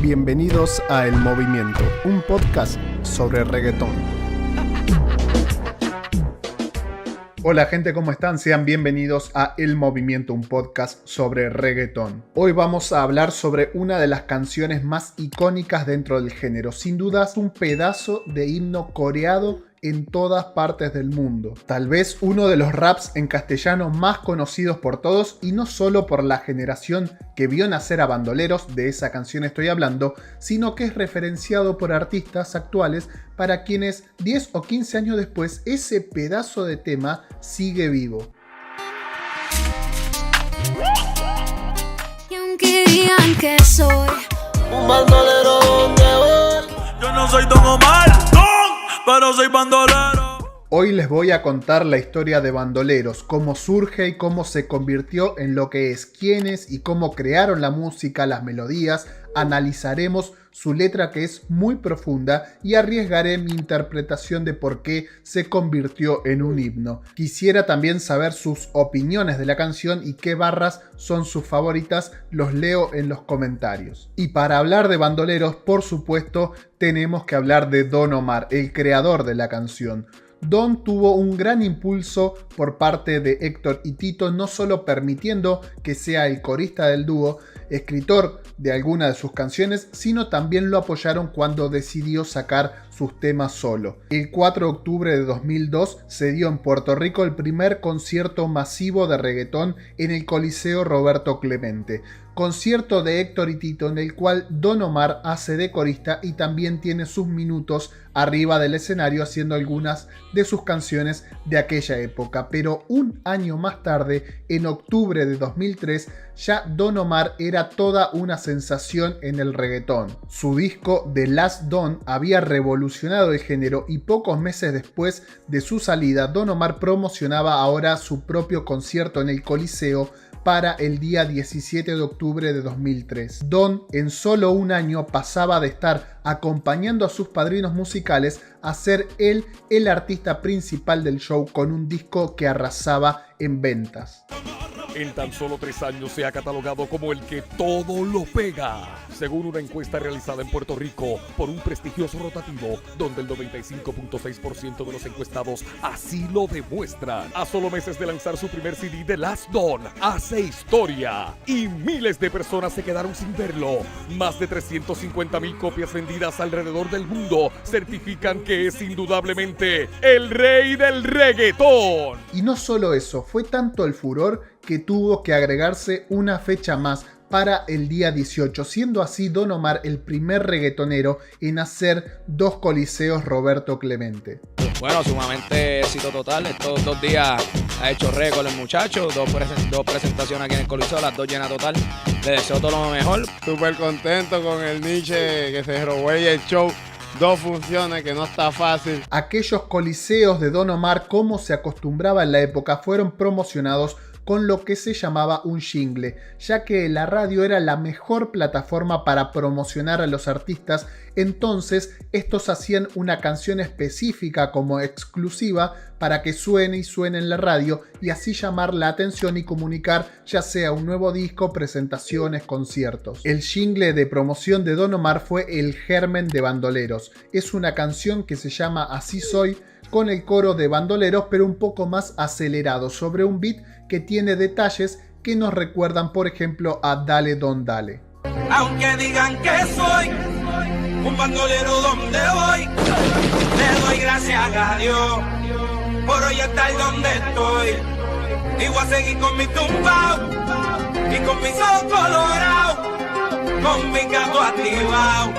Bienvenidos a El Movimiento, un podcast sobre reggaetón. Hola gente, ¿cómo están? Sean bienvenidos a El Movimiento, un podcast sobre reggaetón. Hoy vamos a hablar sobre una de las canciones más icónicas dentro del género. Sin dudas, un pedazo de himno coreado en todas partes del mundo. Tal vez uno de los raps en castellano más conocidos por todos, y no solo por la generación que vio nacer a Bandoleros, de esa canción estoy hablando, sino que es referenciado por artistas actuales para quienes 10 o 15 años después ese pedazo de tema sigue vivo. Y aunque digan que soy un bandolero donde voy, yo no soy Don Omar, pero soy bandolero. Hoy les voy a contar la historia de Bandoleros, cómo surge y cómo se convirtió en lo que es, quiénes y cómo crearon la música, las melodías. Analizaremos su letra, que es muy profunda, y arriesgaré mi interpretación de por qué se convirtió en un himno. Quisiera también saber sus opiniones de la canción y qué barras son sus favoritas, los leo en los comentarios. Y para hablar de Bandoleros, por supuesto, tenemos que hablar de Don Omar, el creador de la canción. Don tuvo un gran impulso por parte de Héctor y Tito, no solo permitiendo que sea el corista del dúo, escritor de algunas de sus canciones, sino también lo apoyaron cuando decidió sacar sus temas solo. El 4 de octubre de 2002 se dio en Puerto Rico el primer concierto masivo de reggaetón en el Coliseo Roberto Clemente. Concierto de Héctor y Tito en el cual Don Omar hace de corista y también tiene sus minutos arriba del escenario haciendo algunas de sus canciones de aquella época. Pero un año más tarde, en octubre de 2003, ya Don Omar era toda una sensación en el reggaetón. Su disco The Last Don había revolucionado el género y pocos meses después de su salida, Don Omar promocionaba ahora su propio concierto en el Coliseo para el día 17 de octubre de 2003. Don en solo un año pasaba de estar acompañando a sus padrinos musicales a ser él el artista principal del show, con un disco que arrasaba en ventas. En tan solo 3 años se ha catalogado como el que todo lo pega, según una encuesta realizada en Puerto Rico por un prestigioso rotativo, donde el 95.6% de los encuestados así lo demuestran. A solo meses de lanzar su primer CD, The Last Don hace historia y miles de personas se quedaron sin verlo. Más de 350,000 copias vendidas alrededor del mundo certifican que es indudablemente el rey del reggaetón. Y no solo eso, fue tanto el furor que tuvo que agregarse una fecha más para el día 18, siendo así Don Omar el primer reggaetonero en hacer 2 coliseos Roberto Clemente. Bueno, sumamente éxito total. Estos 2 días ha hecho récord el muchacho. Dos presentaciones aquí en el Coliseo, las 2 llenas total. Le deseo todo lo mejor. Súper contento con el Nietzsche que se robó el show. 2 funciones, que no está fácil. Aquellos coliseos de Don Omar, como se acostumbraba en la época, fueron promocionados con lo que se llamaba un jingle, ya que la radio era la mejor plataforma para promocionar a los artistas. Entonces estos hacían una canción específica como exclusiva para que suene y suene en la radio, y así llamar la atención y comunicar ya sea un nuevo disco, presentaciones, conciertos. El jingle de promoción de Don Omar fue El Germen de Bandoleros. Es una canción que se llama Así Soy, con el coro de Bandoleros pero un poco más acelerado, sobre un beat que tiene detalles que nos recuerdan, por ejemplo, a Dale Don Dale. Aunque digan que soy un bandolero donde voy, le doy gracias a Dios por hoy estar donde estoy. Y voy a seguir con mi tumbao y con mis ojos colorados, con mi gato activado.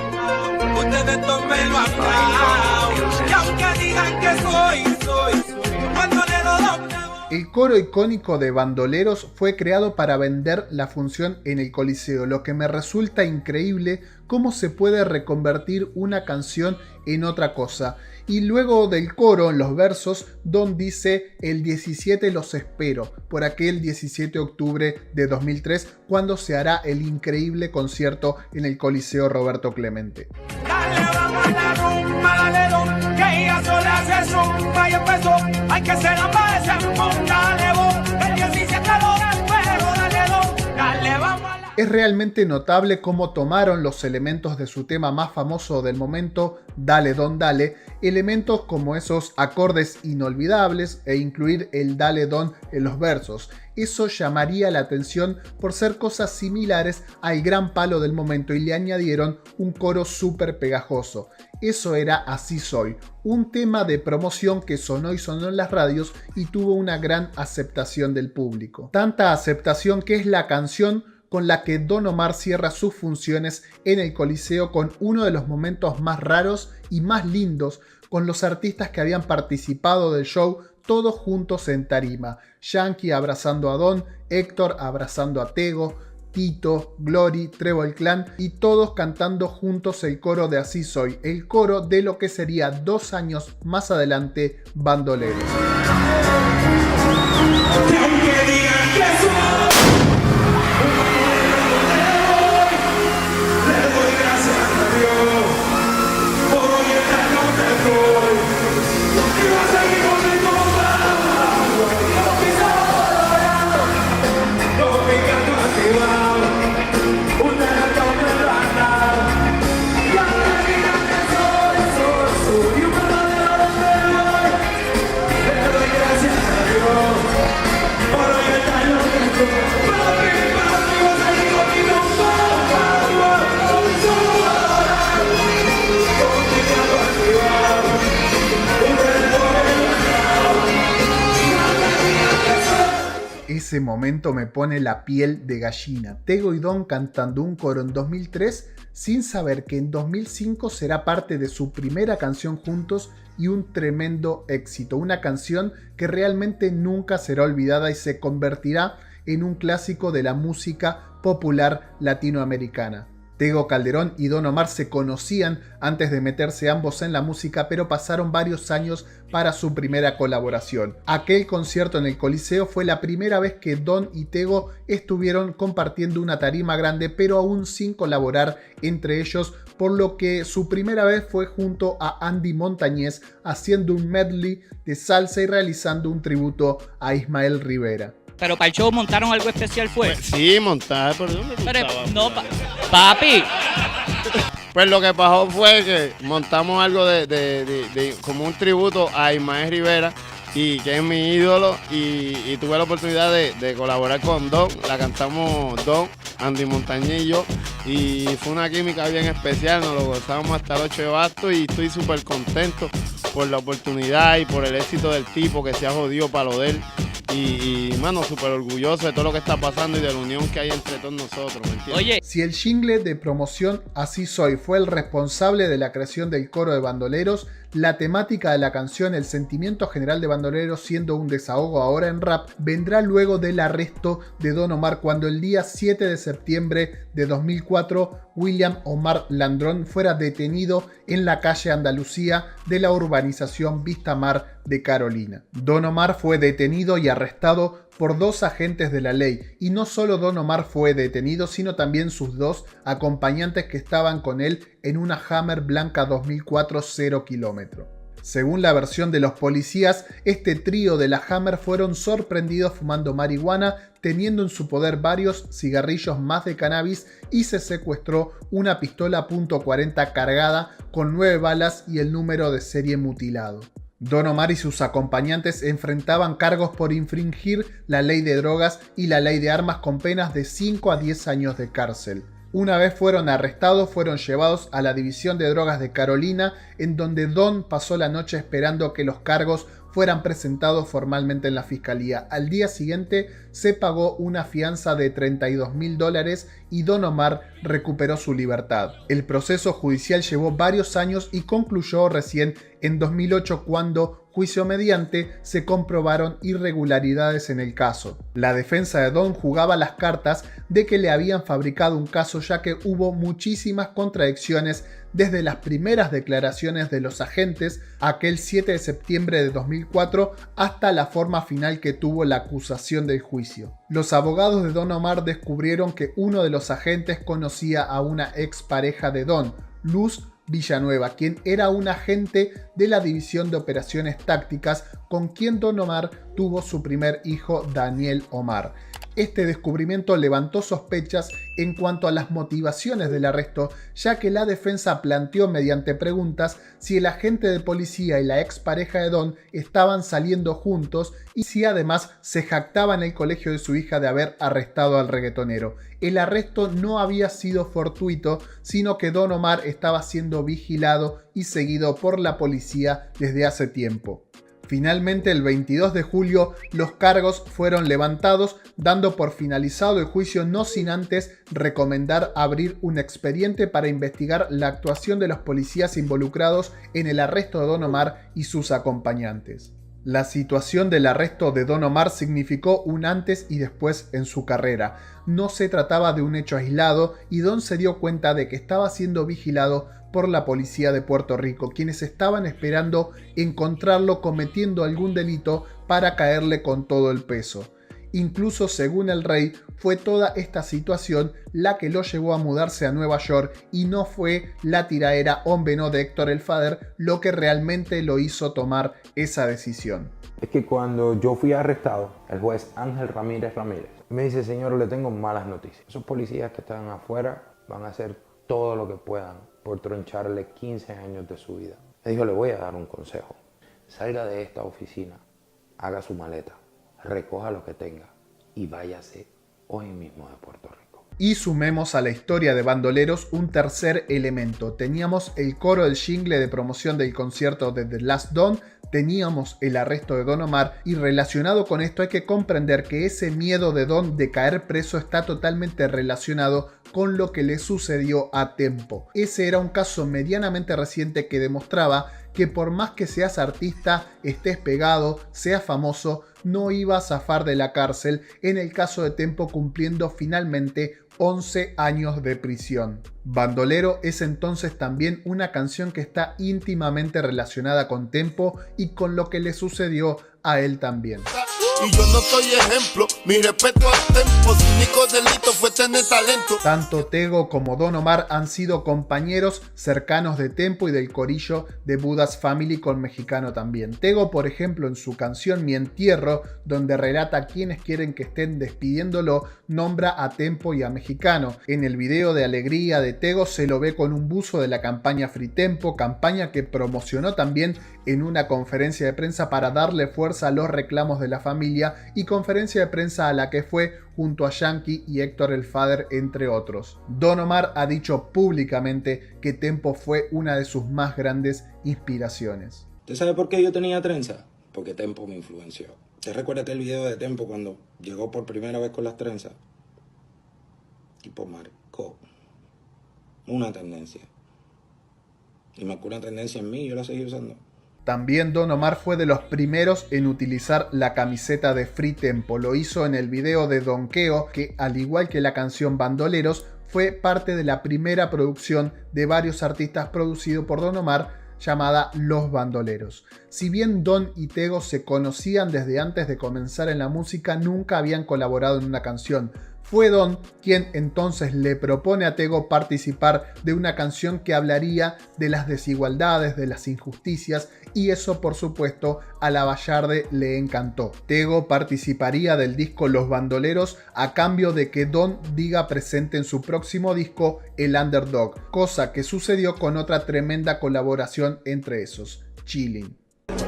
Ustedes tómenlo atrás. Y aunque digan que soy un bandolero donde voy. El coro icónico de Bandoleros fue creado para vender la función en el Coliseo, lo que me resulta increíble cómo se puede reconvertir una canción en otra cosa. Y luego del coro, en los versos, Don dice: el 17 los espero, por aquel 17 de octubre de 2003, cuando se hará el increíble concierto en el Coliseo Roberto Clemente. Dale, vamos a la rumba, dale don, que ella sola hace zumba y empezó. Hay que ser ambas, dale vos, el 17 lo da, pero dale don, dale, vamos a la... Es realmente notable cómo tomaron los elementos de su tema más famoso del momento, Dale Don Dale, elementos como esos acordes inolvidables e incluir el Dale Don en los versos. Eso llamaría la atención por ser cosas similares al gran palo del momento y le añadieron un coro súper pegajoso. Eso era Así Soy, un tema de promoción que sonó y sonó en las radios y tuvo una gran aceptación del público. Tanta aceptación que es la canción con la que Don Omar cierra sus funciones en el Coliseo con uno de los momentos más raros y más lindos, con los artistas que habían participado del show todos juntos en tarima. Yankee abrazando a Don, Héctor abrazando a Tego, Tito, Glory, Trébol Clan y todos cantando juntos el coro de Así Soy, el coro de lo que sería 2 años más adelante Bandoleros. Ese momento me pone la piel de gallina. Tego y Don cantando un coro en 2003 sin saber que en 2005 será parte de su primera canción juntos y un tremendo éxito. Una canción que realmente nunca será olvidada y se convertirá en un clásico de la música popular latinoamericana. Tego Calderón y Don Omar se conocían antes de meterse ambos en la música, pero pasaron varios años para su primera colaboración. Aquel concierto en el Coliseo fue la primera vez que Don y Tego estuvieron compartiendo una tarima grande, pero aún sin colaborar entre ellos, por lo que su primera vez fue junto a Andy Montañez haciendo un medley de salsa y realizando un tributo a Ismael Rivera. Pero para el show montaron algo especial, ¿fue? Pues sí, montar, ¿por dónde tú Pero, estabas? no, papi. Pues lo que pasó fue que montamos algo como un tributo a Ismael Rivera, y que es mi ídolo, y tuve la oportunidad de colaborar con Don. La cantamos Don, Andy Montañez y yo, y fue una química bien especial, nos lo gozamos hasta el 8 de agosto y estoy súper contento por la oportunidad y por el éxito del tipo que se ha jodido para lo de él. Y mano, súper orgulloso de todo lo que está pasando y de la unión que hay entre todos nosotros, ¿me entiendes? Oye, Si el jingle de promoción Así Soy fue el responsable de la creación del coro de Bandoleros, la temática de la canción, el sentimiento general de Bandoleros siendo un desahogo ahora en rap, vendrá luego del arresto de Don Omar cuando el día 7 de septiembre de 2004 William Omar Landrón fuera detenido en la calle Andalucía de la urbanización Vistamar de Carolina. Don Omar fue detenido y arrestado por 2 agentes de la ley, y no solo Don Omar fue detenido, sino también sus 2 acompañantes que estaban con él en una Hammer blanca 2004 0 kilómetro. Según la versión de los policías, este trío de la Hammer fueron sorprendidos fumando marihuana, teniendo en su poder varios cigarrillos más de cannabis, y se secuestró una pistola .40 cargada con 9 balas y el número de serie mutilado. Don Omar y sus acompañantes enfrentaban cargos por infringir la ley de drogas y la ley de armas con penas de 5 a 10 años de cárcel. Una vez fueron arrestados, fueron llevados a la División de Drogas de Carolina, en donde Don pasó la noche esperando que los cargos fueran presentados formalmente en la fiscalía. Al día siguiente se pagó una fianza de $32.000 y Don Omar recuperó su libertad. El proceso judicial llevó varios años y concluyó recién en 2008 cuando, juicio mediante, se comprobaron irregularidades en el caso. La defensa de Don jugaba las cartas de que le habían fabricado un caso, ya que hubo muchísimas contradicciones desde las primeras declaraciones de los agentes aquel 7 de septiembre de 2004 hasta la forma final que tuvo la acusación del juicio. Los abogados de Don Omar descubrieron que uno de los agentes conocía a una expareja de Don, Luz Villanueva, quien era un agente de la División de Operaciones Tácticas con quien Don Omar tuvo su primer hijo, Daniel Omar. Este descubrimiento levantó sospechas en cuanto a las motivaciones del arresto, ya que la defensa planteó mediante preguntas si el agente de policía y la expareja de Don estaban saliendo juntos y si además se jactaba en el colegio de su hija de haber arrestado al reggaetonero. El arresto no había sido fortuito, sino que Don Omar estaba siendo vigilado y seguido por la policía desde hace tiempo. Finalmente, el 22 de julio, los cargos fueron levantados, dando por finalizado el juicio, no sin antes recomendar abrir un expediente para investigar la actuación de los policías involucrados en el arresto de Don Omar y sus acompañantes. La situación del arresto de Don Omar significó un antes y después en su carrera. No se trataba de un hecho aislado y Don se dio cuenta de que estaba siendo vigilado por la policía de Puerto Rico, quienes estaban esperando encontrarlo cometiendo algún delito para caerle con todo el peso. Incluso según el rey, fue toda esta situación la que lo llevó a mudarse a Nueva York y no fue la tiraera hombre no de Héctor el Father lo que realmente lo hizo tomar esa decisión. Es que cuando yo fui arrestado, el juez Ángel Ramírez me dice: señor, le tengo malas noticias. Esos policías que están afuera van a hacer todo lo que puedan por troncharle 15 años de su vida. Le dijo: le voy a dar un consejo. Salga de esta oficina, haga su maleta, recoja lo que tenga y váyase hoy mismo de Puerto Rico. Y sumemos a la historia de Bandoleros un tercer elemento. Teníamos el coro del jingle de promoción del concierto de The Last Don, teníamos el arresto de Don Omar y relacionado con esto hay que comprender que ese miedo de Don de caer preso está totalmente relacionado con lo que le sucedió a Tempo. Ese era un caso medianamente reciente que demostraba que por más que seas artista, estés pegado, seas famoso, no iba a zafar de la cárcel, en el caso de Tempo cumpliendo finalmente 11 años de prisión. Bandolero es entonces también una canción que está íntimamente relacionada con Tempo y con lo que le sucedió a él también. Y yo no soy ejemplo, mi respeto a Tempo, su único delito fue tener talento. Tanto Tego como Don Omar han sido compañeros cercanos de Tempo y del corillo de Budas Family con Mexicano también. Tego, por ejemplo, en su canción Mi Entierro, donde relata quienes quieren que estén despidiéndolo, nombra a Tempo y a Mexicano. En el video de Alegría de Tego se lo ve con un buzo de la campaña Free Tempo, campaña que promocionó también en una conferencia de prensa para darle fuerza a los reclamos de la familia y conferencia de prensa a la que fue junto a Yankee y Héctor el Father, entre otros. Don Omar ha dicho públicamente que Tempo fue una de sus más grandes inspiraciones. ¿Usted sabe por qué yo tenía trenza? Porque Tempo me influenció. ¿Te recuerdas el video de Tempo cuando llegó por primera vez con las trenzas? Tipo marcó una tendencia. Y marcó una tendencia en mí y yo la seguí usando. También Don Omar fue de los primeros en utilizar la camiseta de Free Tempo. Lo hizo en el video de Donkeo, que al igual que la canción Bandoleros, fue parte de la primera producción de varios artistas producido por Don Omar, llamada Los Bandoleros. Si bien Don y Tego se conocían desde antes de comenzar en la música, nunca habían colaborado en una canción. Fue Don quien entonces le propone a Tego participar de una canción que hablaría de las desigualdades, de las injusticias, y eso por supuesto a la Bayarde le encantó. Tego participaría del disco Los Bandoleros a cambio de que Don diga presente en su próximo disco El Underdog, cosa que sucedió con otra tremenda colaboración entre esos, Chilling.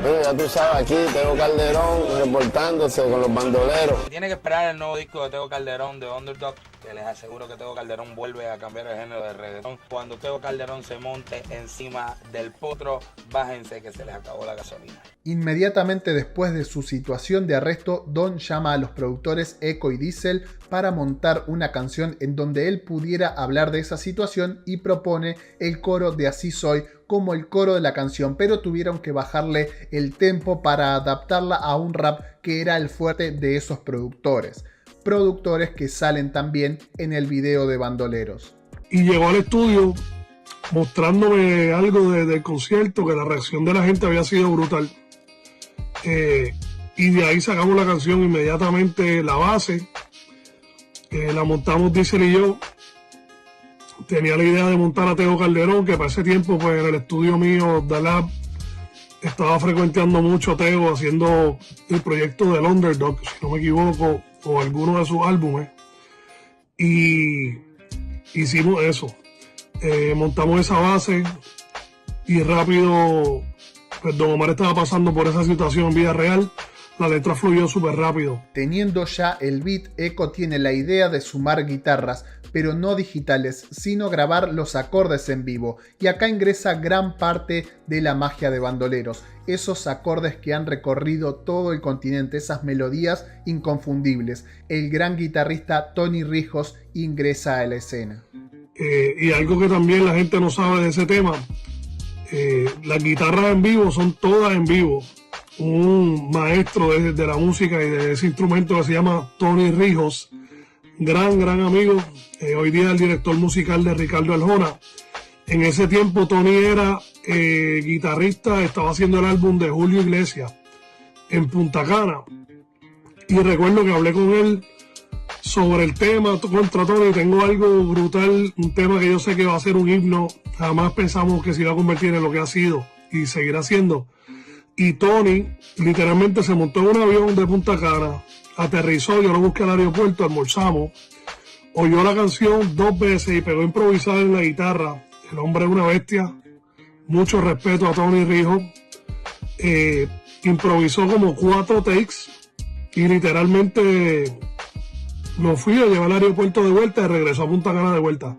Ya tú sabes, aquí Tego Calderón reportándose con Los Bandoleros. Tiene que esperar el nuevo disco de Tego Calderón, de Underdog, que les aseguro que Tego Calderón vuelve a cambiar el género de reggaetón. Cuando Tego Calderón se monte encima del potro, bájense que se les acabó la gasolina. Inmediatamente después de su situación de arresto, Don llama a los productores Eco y Diesel para montar una canción en donde él pudiera hablar de esa situación y propone el coro de Así Soy como el coro de la canción, pero tuvieron que bajarle el tempo para adaptarla a un rap que era el fuerte de esos productores que salen también en el video de Bandoleros. Y llegó al estudio mostrándome algo del concierto, que la reacción de la gente había sido brutal. Y de ahí sacamos la canción inmediatamente, la base, la montamos Diesel y yo. Tenía la idea de montar a Tego Calderón, que para ese tiempo pues en el estudio mío, The Lab, estaba frecuentando mucho Tego haciendo el proyecto del Underdog, si no me equivoco, o alguno de sus álbumes. Y hicimos eso. Montamos esa base y rápido, pues Don Omar estaba pasando por esa situación en vida real. La letra fluyó súper rápido. Teniendo ya el beat, Eco tiene la idea de sumar guitarras, pero no digitales, sino grabar los acordes en vivo. Y acá ingresa gran parte de la magia de Bandoleros. Esos acordes que han recorrido todo el continente, esas melodías inconfundibles. El gran guitarrista Tony Rijos ingresa a la escena. Y algo que también la gente no sabe de ese tema, las guitarras en vivo son todas en vivo. Un maestro de la música y de ese instrumento que se llama Tony Rijos, gran amigo, hoy día el director musical de Ricardo Arjona. En ese tiempo Tony era guitarrista, estaba haciendo el álbum de Julio Iglesias en Punta Cana, y recuerdo que hablé con él sobre el tema contra Tony. Tengo algo brutal, un tema que yo sé que va a ser un himno, jamás pensamos que se iba a convertir en lo que ha sido y seguirá siendo. Y Tony literalmente se montó en un avión de Punta Cana, aterrizó, yo lo busqué al aeropuerto, almorzamos, oyó la canción 2 veces y pegó a improvisar en la guitarra. El hombre es una bestia, mucho respeto a Tony Rijos. Improvisó como 4 takes y literalmente lo fui a llevar al aeropuerto de vuelta y regresó a Punta Cana de vuelta.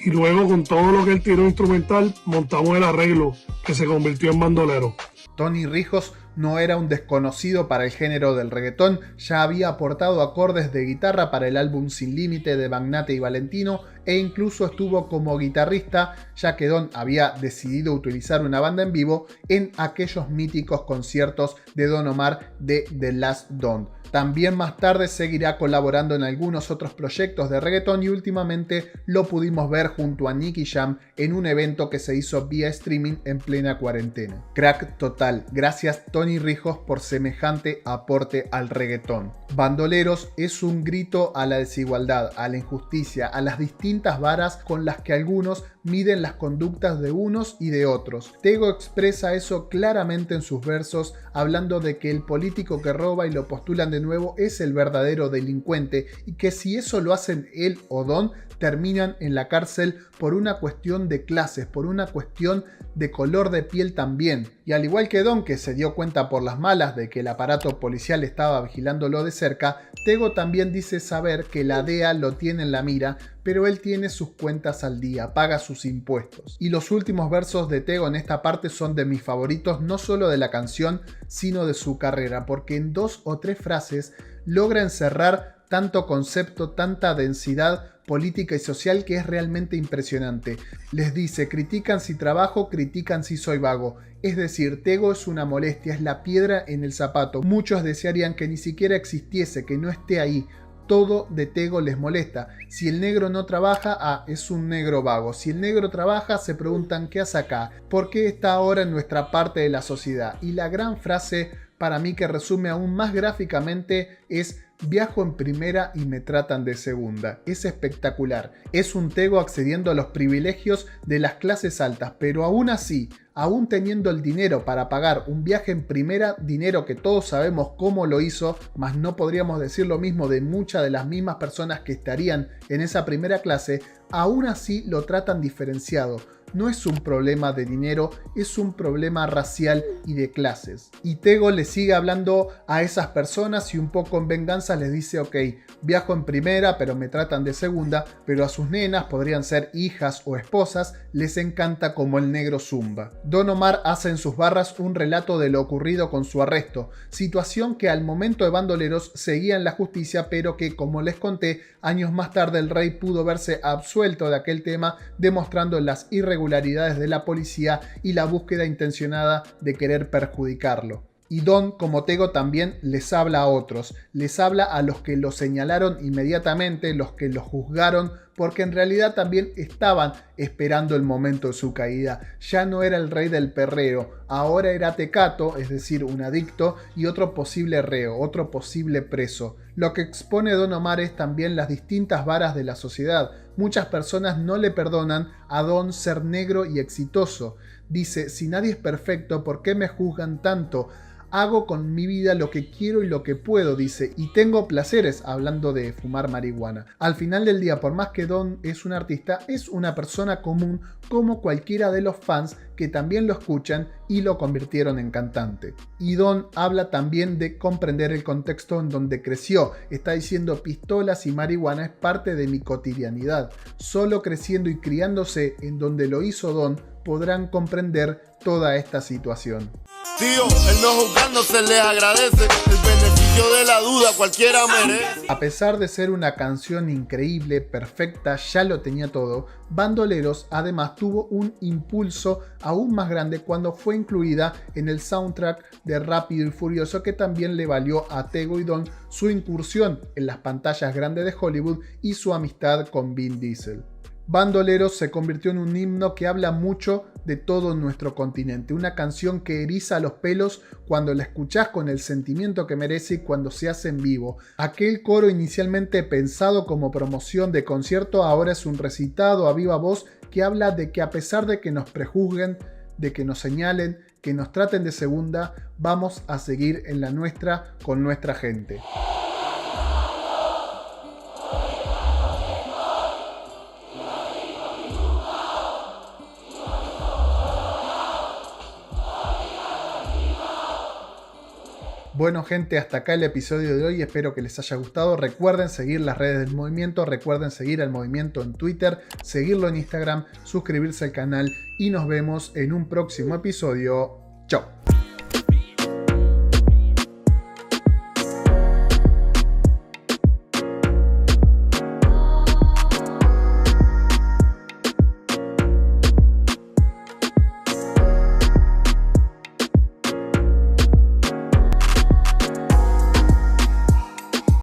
Y luego con todo lo que él tiró instrumental, montamos el arreglo que se convirtió en bandolero. Tony Rijos no era un desconocido para el género del reggaetón, ya había aportado acordes de guitarra para el álbum Sin Límite de Magnate y Valentino, e incluso estuvo como guitarrista, ya que Don había decidido utilizar una banda en vivo en aquellos míticos conciertos de Don Omar de The Last Don. También más tarde seguirá colaborando en algunos otros proyectos de reggaetón y últimamente lo pudimos ver junto a Nicky Jam en un evento que se hizo vía streaming en plena cuarentena. Crack total, gracias Tony Rijos por semejante aporte al reggaetón. Bandoleros es un grito a la desigualdad, a la injusticia, a las distintas varas con las que algunos miden las conductas de unos y de otros. Tego expresa eso claramente en sus versos, hablando de que el político que roba y lo postulan de nuevo es el verdadero delincuente y que si eso lo hacen él o Don, terminan en la cárcel por una cuestión de clases, por una cuestión de color de piel también. Y al igual que Don, que se dio cuenta por las malas de que el aparato policial estaba vigilándolo de cerca, Tego también dice saber que la DEA lo tiene en la mira, pero él tiene sus cuentas al día, paga sus impuestos. Y los últimos versos de Tego en esta parte son de mis favoritos, no solo de la canción, sino de su carrera, porque en 2 o 3 frases logra encerrar tanto concepto, tanta densidad política y social que es realmente impresionante. Les dice, critican si trabajo, critican si soy vago. Es decir, Tego es una molestia, es la piedra en el zapato. Muchos desearían que ni siquiera existiese, que no esté ahí. Todo de Tego les molesta. Si el negro no trabaja, es un negro vago. Si el negro trabaja, se preguntan ¿qué hace acá? ¿Por qué está ahora en nuestra parte de la sociedad? Y la gran frase para mí que resume aún más gráficamente es: viajo en primera y me tratan de segunda. Es espectacular. Es un Tego accediendo a los privilegios de las clases altas, pero aún así, aún teniendo el dinero para pagar un viaje en primera, dinero que todos sabemos cómo lo hizo, mas no podríamos decir lo mismo de muchas de las mismas personas que estarían en esa primera clase, aún así lo tratan diferenciado. No es un problema de dinero, es un problema racial y de clases. Y Tego le sigue hablando a esas personas y un poco en venganza les dice: ok, viajo en primera pero me tratan de segunda, pero a sus nenas, podrían ser hijas o esposas, les encanta como el negro zumba. Don Omar hace en sus barras un relato de lo ocurrido con su arresto, situación que al momento de Bandoleros seguía en la justicia, pero que, como les conté, años más tarde el rey pudo verse absuelto de aquel tema, demostrando las irregularidades de la policía y la búsqueda intencionada de querer perjudicarlo. Y Don, como Tego, también les habla a otros, les habla a los que lo señalaron inmediatamente, los que lo juzgaron, porque en realidad también estaban esperando el momento de su caída. Ya no era el rey del perreo, ahora era Tecato, es decir, un adicto y otro posible reo, otro posible preso. Lo que expone Don Omar es también las distintas varas de la sociedad. Muchas personas no le perdonan a Don ser negro y exitoso. Dice, si nadie es perfecto, ¿por qué me juzgan tanto? Hago con mi vida lo que quiero y lo que puedo, dice, y tengo placeres, hablando de fumar marihuana. Al final del día, por más que Don es un artista, es una persona común como cualquiera de los fans que también lo escuchan y lo convirtieron en cantante. Y Don habla también de comprender el contexto en donde creció. Está diciendo, pistolas y marihuana es parte de mi cotidianidad. Solo creciendo y criándose en donde lo hizo Don, podrán comprender toda esta situación. Tío, el no juzgar no se les agradece, el beneficio de la duda cualquiera merece. A pesar de ser una canción increíble, perfecta, ya lo tenía todo, Bandoleros además tuvo un impulso aún más grande cuando fue incluida en el soundtrack de Rápido y Furioso, que también le valió a Tego y Don su incursión en las pantallas grandes de Hollywood y su amistad con Vin Diesel. Bandoleros se convirtió en un himno que habla mucho de todo nuestro continente, una canción que eriza los pelos cuando la escuchás con el sentimiento que merece y cuando se hace en vivo. Aquel coro inicialmente pensado como promoción de concierto ahora es un recitado a viva voz que habla de que a pesar de que nos prejuzguen, de que nos señalen, que nos traten de segunda, vamos a seguir en la nuestra con nuestra gente. Bueno gente, hasta acá el episodio de hoy, espero que les haya gustado. Recuerden seguir las redes del movimiento, recuerden seguir al movimiento en Twitter, seguirlo en Instagram, suscribirse al canal y nos vemos en un próximo episodio. Chao.